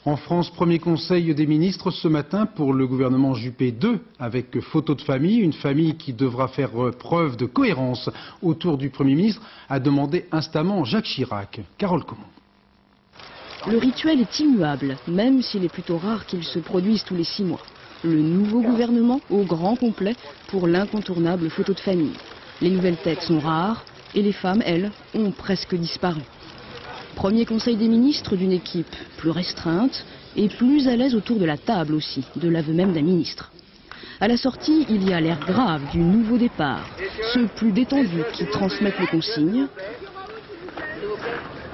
En France, premier conseil des ministres ce matin pour le gouvernement Juppé 2, avec photo de famille. Une famille qui devra faire preuve de cohérence autour du Premier ministre, a demandé instamment Jacques Chirac. Carole Comon. Le rituel est immuable, même s'il est plutôt rare qu'il se produise tous les 6 mois. Le nouveau gouvernement au grand complet pour l'incontournable photo de famille. Les nouvelles têtes sont rares et les femmes, elles, ont presque disparu. Premier conseil des ministres d'une équipe plus restreinte et plus à l'aise autour de la table aussi, de l'aveu même d'un ministre. À la sortie, il y a l'air grave du nouveau départ, ceux plus détendus qui transmettent les consignes,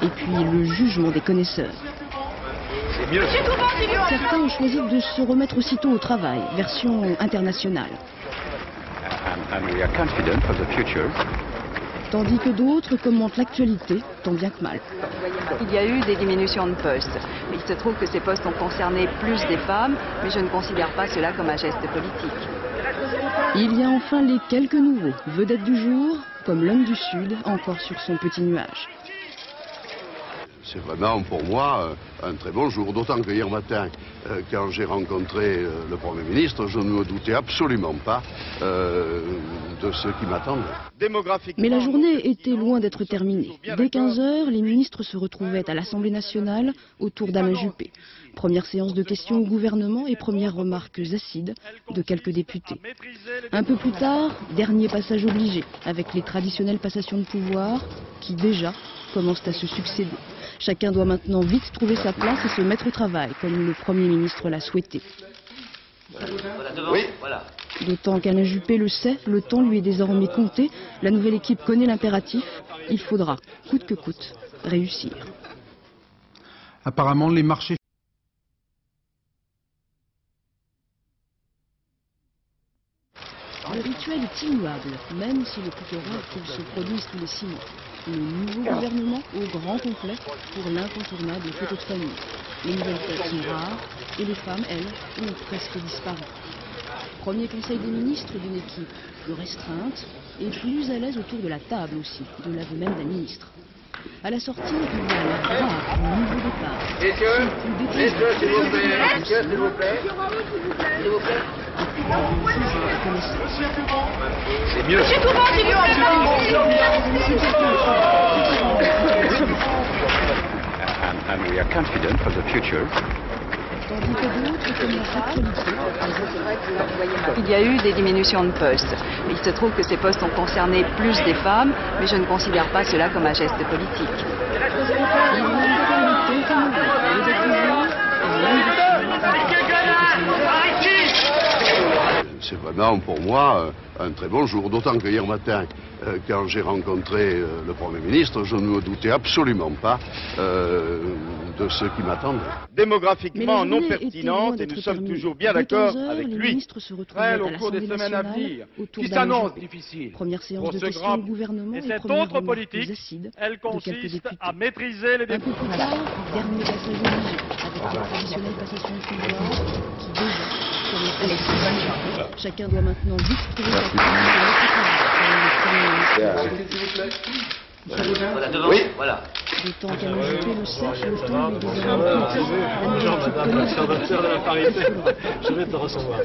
et puis le jugement des connaisseurs. Certains ont choisi de se remettre aussitôt au travail, version internationale. Tandis que d'autres commentent l'actualité, tant bien que mal. Il y a eu des diminutions de postes. Il se trouve que ces postes ont concerné plus des femmes, mais je ne considère pas cela comme un geste politique. Il y a enfin les quelques nouveaux, vedettes du jour, comme l'homme du Sud, encore sur son petit nuage. C'est vraiment pour moi un très bon jour, d'autant que hier matin, quand j'ai rencontré le Premier ministre, je ne me doutais absolument pas de ce qui m'attendait. Mais la journée était loin d'être terminée. Dès 15 h, les ministres se retrouvaient à l'Assemblée nationale autour d'Alain Juppé. Première séance de questions au gouvernement et premières remarques acides de quelques députés. Un peu plus tard, dernier passage obligé, avec les traditionnelles passations de pouvoir qui déjà commencent à se succéder. Chacun doit maintenant vite trouver sa place et se mettre au travail, comme le Premier ministre l'a souhaité. D'autant qu'Alain Juppé le sait, le temps lui est désormais compté. La nouvelle équipe connaît l'impératif. Il faudra, coûte que coûte, réussir. Apparemment, les marchés... Le rituel est immuable, même s'il est plutôt rare qu'il se produise tous les 6 mois. Le nouveau gouvernement au grand complet pour l'incontournable photo de famille. Les nouvelles têtes sont rares et les femmes, elles, ont presque disparu. Premier conseil des ministres d'une équipe plus restreinte et plus à l'aise autour de la table aussi, de l'aveu même d'un ministre. À la sortie, il y a l'air grave du nouveau départ. Messieurs, s'il vous plaît, s'il vous plaît. C'est mieux. And we are confident for the future. Tandis que d'autres commencent l'actualité. Il y a eu des diminutions de postes. Il se trouve que ces postes ont concerné plus des femmes, mais je ne considère pas cela comme un geste politique. C'est vraiment pour moi un très bon jour, d'autant que hier matin, quand j'ai rencontré le Premier ministre, je ne me doutais absolument pas de ce qui m'attendait. Démographiquement non pertinente, et nous sommes toujours bien d'accord avec lui. Très au cours des semaines à venir, qui s'annoncent difficiles pour ce grand gouvernement. Et cette autre politique, elle consiste à maîtriser les défis. Un peu plus tard, dernier passage obligé, avec la traditionnelle passation de pouvoir, qui déjà commence à l'exprimer. Chacun doit maintenant vite trouver sa Voilà. D'autant qu'Alain Juppé le sait, le temps lui est désormais compté. La nouvelle équipe connaît l'impératif. Je vais te recevoir.